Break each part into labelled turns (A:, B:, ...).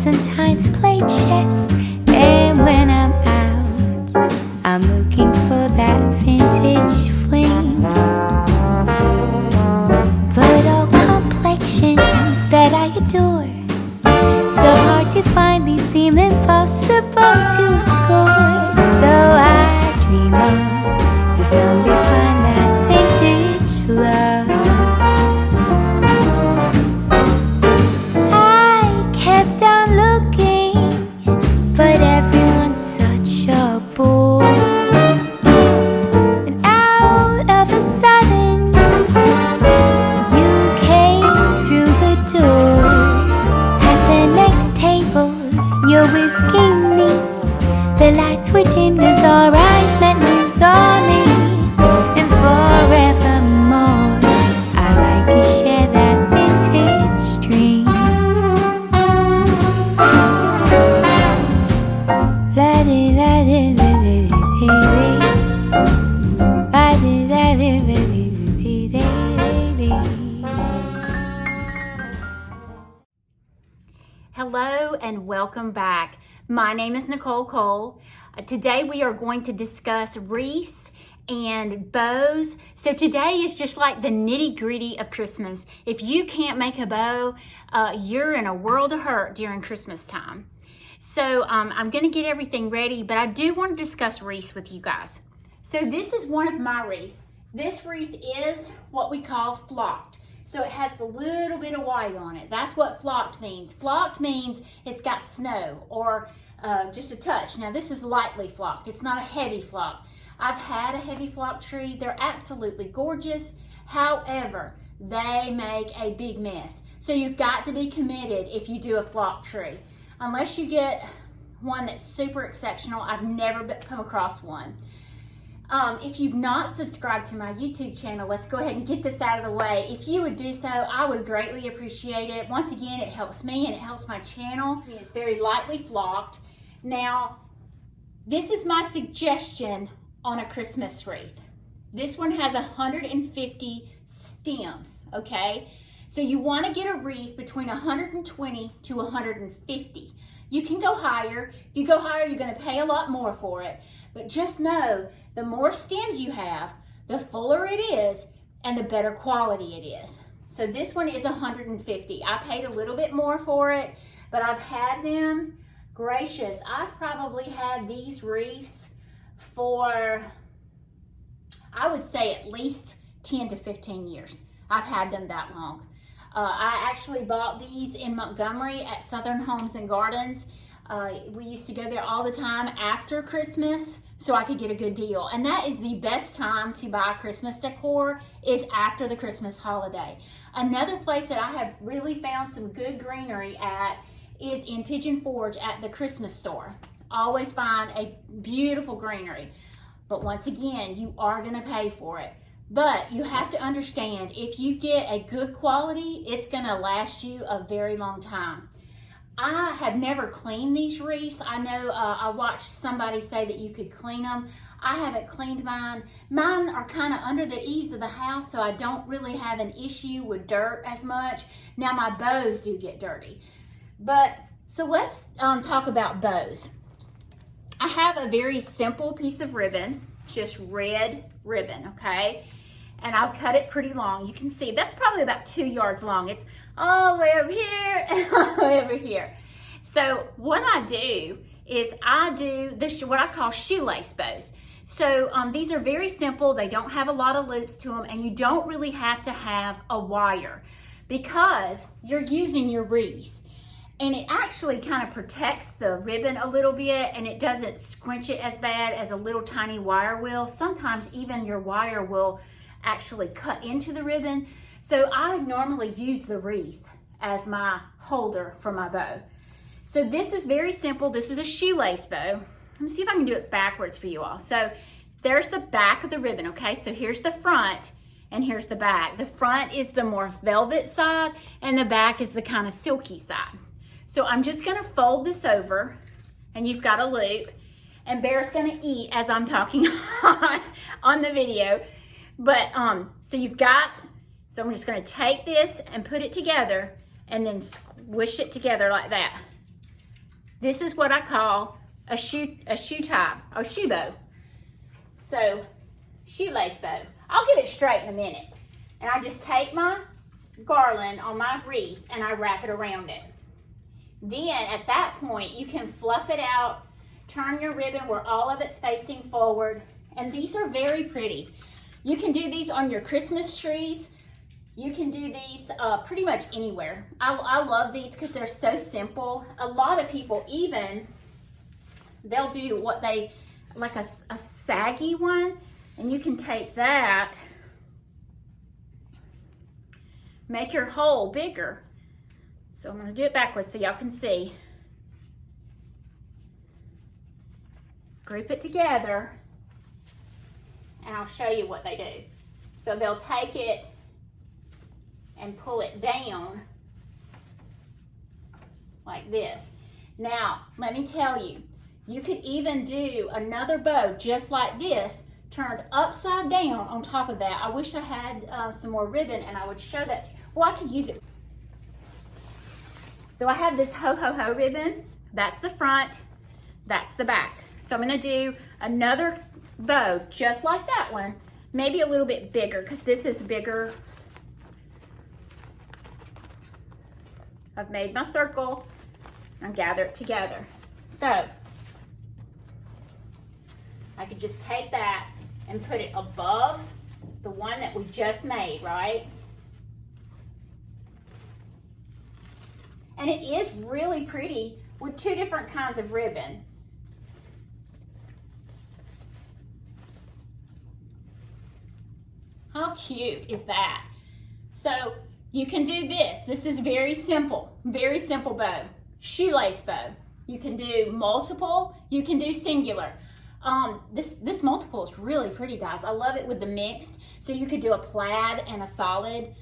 A: sometimes play chess. And when I'm out, I'm looking for that vintage fling. But all complexions that I adore, so hard to find, these seem impossible to score. So I dream on to someday find that vintage love. I kept on looking, but everyone's such a bore. And out of a sudden, you came through the door. At the next table, your whiskey neat. The lights were dimmed as our eyes met, moves on me. And forevermore, I like to share that vintage dream.
B: Hello and welcome back. My name is Nicole Cole. Today we are going to discuss wreaths and bows. So today is just like the nitty-gritty of Christmas. If you can't make a bow, you're in a world of hurt during Christmas time. So I'm going to get everything ready, but I do want to discuss wreaths with you guys. So this is one of my wreaths. This wreath is what we call flocked. So it has a little bit of white on it. That's what flocked means. Flocked means it's got snow or just a touch. Now this is lightly flocked. It's not a heavy flock. I've had a heavy flocked tree. They're absolutely gorgeous. However, they make a big mess. So you've got to be committed if you do a flocked tree. Unless you get one that's super exceptional. I've never come across one. If you've not subscribed to my YouTube channel, let's go ahead and get this out of the way. If you would do so, I would greatly appreciate it. Once again, it helps me and it helps my channel. It's very lightly flocked. Now, this is my suggestion on a Christmas wreath. This one has 150 stems, okay? So you want to get a wreath between 120 to 150. You can go higher. If you go higher, you're going to pay a lot more for it. But just know, the more stems you have, the fuller it is and the better quality it is. So this one is 150. I paid a little bit more for it, but I've had them. Gracious, I've probably had these wreaths for, I would say, at least 10 to 15 years. I've had them that long. I actually bought these in Montgomery at Southern Homes and Gardens. We used to go there all the time after Christmas so I could get a good deal. And that is the best time to buy Christmas decor, is after the Christmas holiday. Another place that I have really found some good greenery at is in Pigeon Forge at the Christmas store. Always find a beautiful greenery. But once again, you are gonna pay for it. But you have to understand, if you get a good quality, it's gonna last you a very long time. I have never cleaned these wreaths. I know I watched somebody say that you could clean them. I haven't cleaned mine. Mine are kind of under the eaves of the house, so I don't really have an issue with dirt as much. Now my bows do get dirty. But, so let's talk about bows. I have a very simple piece of ribbon, just red ribbon, okay? And I'll cut it pretty long. You can see that's probably about 2 yards long. It's all the way over here and all the way over here. So what I do is I do this, what I call shoelace bows. So these are very simple. They don't have a lot of loops to them, and you don't really have to have a wire because you're using your wreath. And it actually kind of protects the ribbon a little bit, and it doesn't squinch it as bad as a little tiny wire will. Sometimes even your wire will actually cut into the ribbon. So I normally use the wreath as my holder for my bow. So this is very simple. This is a shoelace bow. Let me see if I can do it backwards for you all. So there's the back of the ribbon, okay? So here's the front and here's the back. The front is the more velvet side and the back is the kind of silky side. So I'm just gonna fold this over, and you've got a loop, and Bear's gonna eat as I'm talking on the video. But so you've got, so I'm just gonna take this and put it together and then squish it together like that. This is what I call a shoe tie or shoe bow. So, shoelace bow. I'll get it straight in a minute. And I just take my garland on my wreath and I wrap it around it. Then at that point, you can fluff it out, turn your ribbon where all of it's facing forward, and these are very pretty. You can do these on your Christmas trees. You can do these pretty much anywhere. I love these because they're so simple. A lot of people even, they'll do what they, like a saggy one, and you can take that, make your hole bigger. So I'm gonna do it backwards so y'all can see. Group it together, and I'll show you what they do. So they'll take it and pull it down like this. Now, let me tell you, you could even do another bow just like this, turned upside down on top of that. I wish I had some more ribbon and I would show that. Well, I could use it. So I have this ho-ho-ho ribbon. That's the front, that's the back. So I'm gonna do another bow just like that one, maybe a little bit bigger because this is bigger. I've made my circle and gather it together. So I could just take that and put it above the one that we just made, right? And it is really pretty with two different kinds of ribbon. How cute is that? So you can do this. This is very simple bow. Shoelace bow. You can do multiple, you can do singular. This multiple is really pretty, guys. I love it with the mixed. So you could do a plaid and a solid,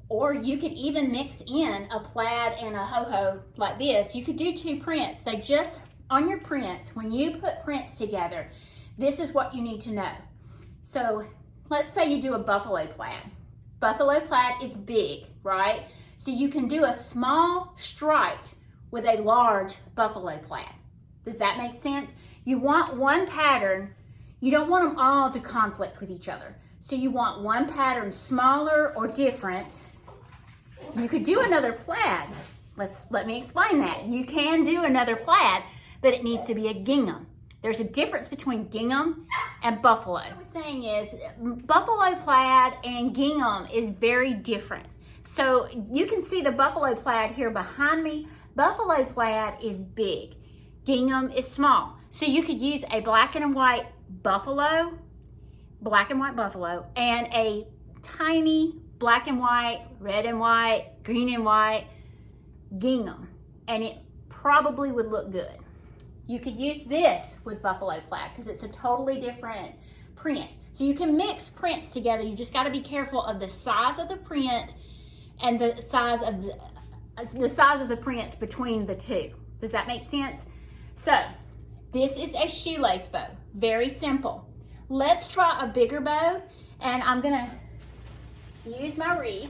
B: or you could even mix in a plaid and a ho-ho like this. You could do two prints. They just, on your prints, when you put prints together, this is what you need to know. So let's say you do a buffalo plaid. Buffalo plaid is big, right? So you can do a small striped with a large buffalo plaid. Does that make sense? You want one pattern. You don't want them all to conflict with each other. So you want one pattern smaller or different. You could do another plaid. Let me explain that. You can do another plaid, but it needs to be a gingham. There's a difference between gingham and buffalo. What I was saying is buffalo plaid and gingham is very different. So you can see the buffalo plaid here behind me. Buffalo plaid is big. Gingham is small. So you could use a black and white buffalo, and a tiny black and white, red and white, green and white gingham, and it probably would look good. You could use this with buffalo plaid because it's a totally different print. So you can mix prints together. You just got to be careful of the size of the print and the size of the prints between the two. Does that make sense? So this is a shoelace bow, very simple. Let's try a bigger bow, and I'm gonna use my wreath.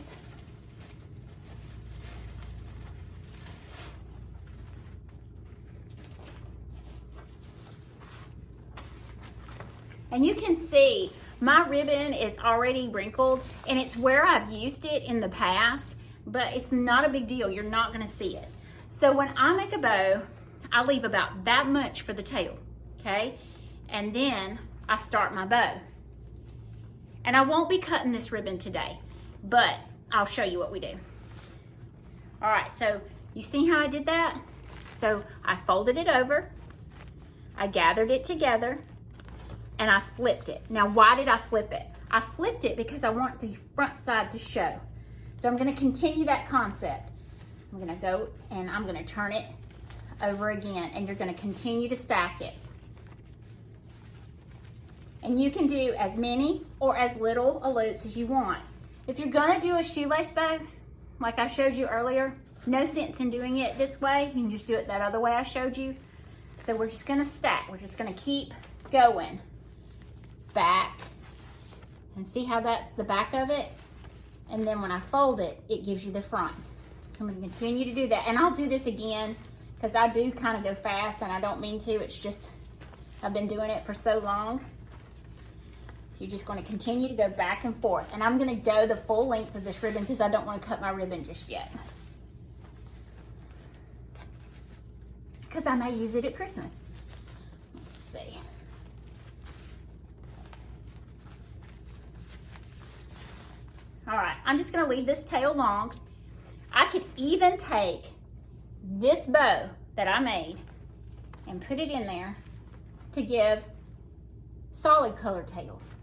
B: And you can see my ribbon is already wrinkled, and it's where I've used it in the past, but it's not a big deal. You're not gonna see it. So when I make a bow, I leave about that much for the tail, okay? And then I start my bow. And I won't be cutting this ribbon today, but I'll show you what we do. All right, so you see how I did that? So I folded it over, I gathered it together, and I flipped it. Now, why did I flip it? I flipped it because I want the front side to show. So I'm gonna continue that concept. I'm gonna go and I'm gonna turn it over again, and you're gonna continue to stack it. And you can do as many or as little loops as you want. If you're gonna do a shoelace bow, like I showed you earlier, no sense in doing it this way. You can just do it that other way I showed you. So we're just gonna stack. We're just gonna keep going. Back, and see how that's the back of it? And then when I fold it, it gives you the front. So I'm gonna continue to do that. And I'll do this again because I do kind of go fast and I don't mean to. It's just, I've been doing it for so long. So you're just going to continue to go back and forth. And I'm going to go the full length of this ribbon because I don't want to cut my ribbon just yet. Because I may use it at Christmas. Let's see. All right, I'm just going to leave this tail long. I could even take this bow that I made and put it in there to give solid color tails.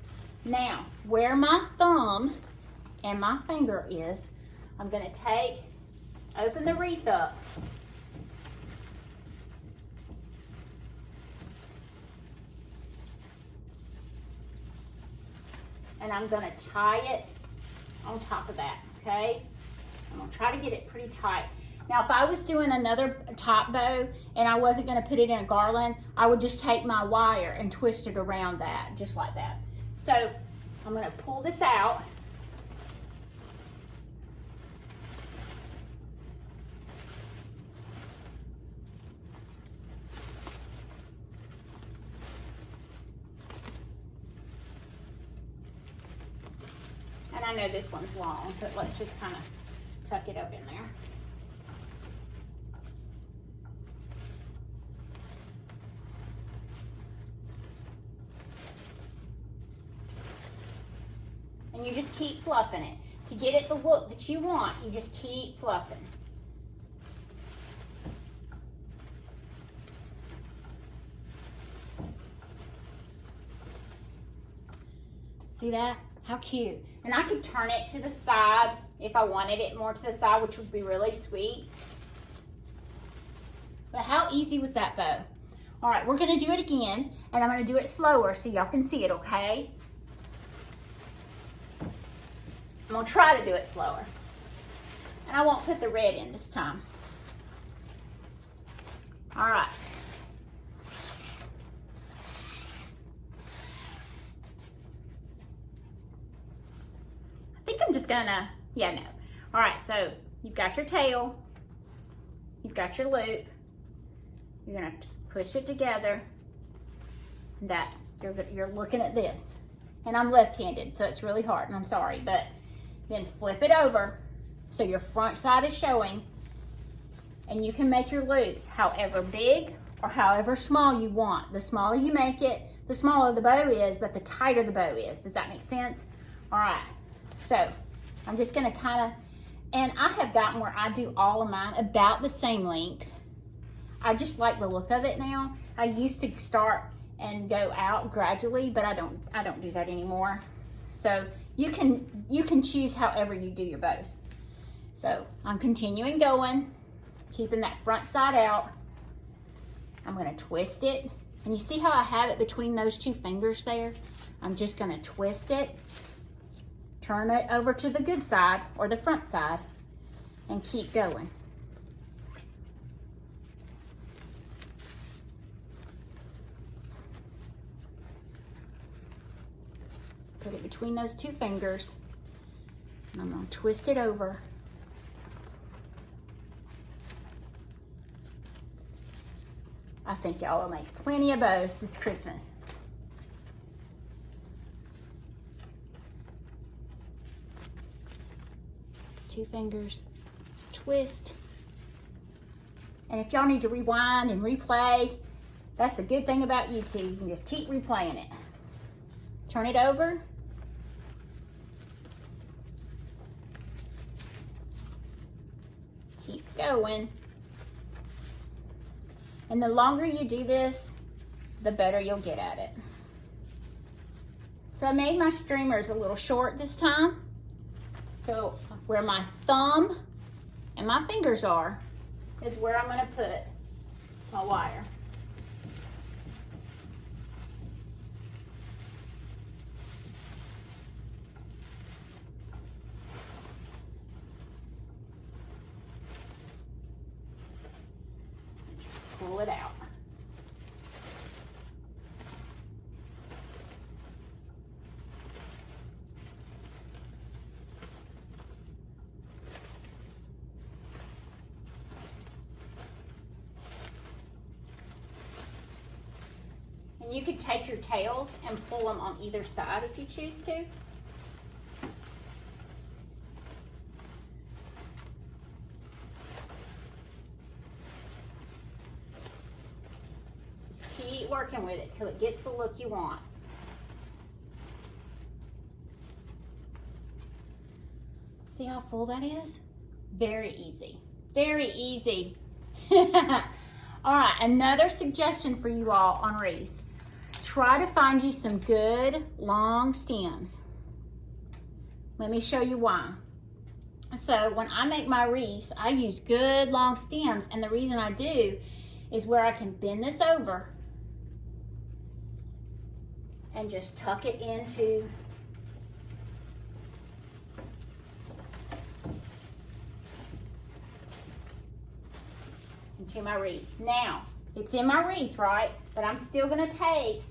B: Now, where my thumb and my finger is, I'm going to open the wreath up. And I'm going to tie it on top of that, okay? I'm going to try to get it pretty tight. Now, if I was doing another top bow and I wasn't going to put it in a garland, I would just take my wire and twist it around that, just like that. So, I'm going to pull this out. And I know this one's long, but let's just kind of tuck it up in there. And you just keep fluffing it. To get it the look that you want, you just keep fluffing. See that? How cute. And I could turn it to the side if I wanted it more to the side, which would be really sweet. But how easy was that bow? All right, we're gonna do it again, and I'm gonna do it slower so y'all can see it, okay? I'm gonna try to do it slower. And I won't put the red in this time. All right. I think I'm just gonna, yeah, no. All right, so you've got your tail, you've got your loop, you're gonna push it together, and that, you're looking at this. And I'm left-handed, so it's really hard, and I'm sorry, but then flip it over so your front side is showing, and you can make your loops however big or however small you want. The smaller you make it, the smaller the bow is, but the tighter the bow is. Does that make sense? All right, so I'm just gonna kind of, and I have gotten where I do all of mine about the same length. I just like the look of it now. I used to start and go out gradually, but I don't do that anymore. So you can choose however you do your bows. So I'm continuing going, keeping that front side out. I'm gonna twist it. And you see how I have it between those two fingers there? I'm just gonna twist it, turn it over to the good side or the front side, and keep going. Put it between those two fingers, and I'm gonna twist it over. I think y'all will make plenty of bows this Christmas. Two fingers, twist. And if y'all need to rewind and replay, that's the good thing about YouTube. You can just keep replaying it. Turn it over. Keep going. And the longer you do this, the better you'll get at it. So I made my streamers a little short this time. So where my thumb and my fingers are is where I'm gonna put my wire. Pull it out. And you could take your tails and pull them on either side if you choose to. Just keep working with it till it gets the look you want. See how full that is? Very easy. Very easy. All right, another suggestion for you all on wreaths. Try to find you some good long stems. Let me show you why. So when I make my wreaths, I use good long stems, and the reason I do is where I can bend this over and just tuck it into my wreath. Now, it's in my wreath, right? But I'm still gonna take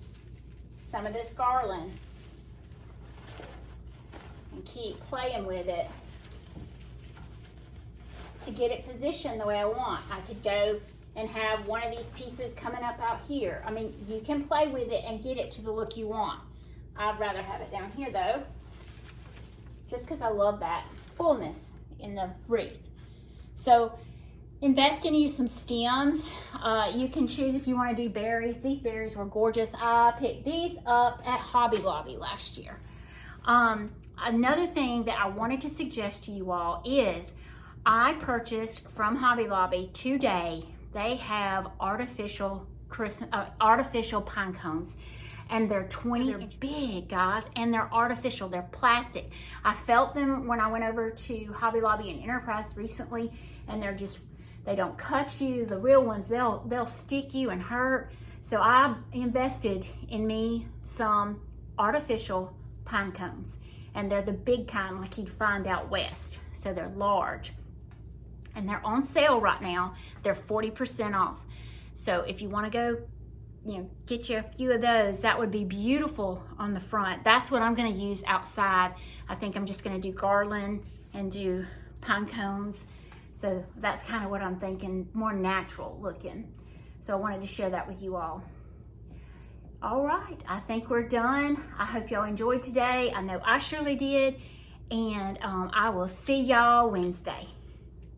B: some of this garland and keep playing with it to get it positioned the way I want. I could go and have one of these pieces coming up out here. I mean, you can play with it and get it to the look you want. I'd rather have it down here though, just because I love that fullness in the wreath. So invest in you some stems. You can choose if you want to do berries. These berries were gorgeous. I picked these up at Hobby Lobby last year. Another thing that I wanted to suggest to you all is I purchased from Hobby Lobby today. They have artificial pine cones, and they're 20. They're big, guys, and they're artificial. They're plastic. I felt them when I went over to Hobby Lobby and Enterprise recently, and they don't cut you. The real ones, they'll stick you and hurt. So I invested in me some artificial pine cones, and they're the big kind like you'd find out west. So they're large, and they're on sale right now. They're 40% off. So if you want to go, get you a few of those, that would be beautiful on the front. That's what I'm going to use outside. I think I'm just going to do garland and do pine cones. So that's kind of what I'm thinking, more natural looking. So I wanted to share that with you all. All right, I think we're done. I hope y'all enjoyed today. I know I surely did. And I will see y'all Wednesday.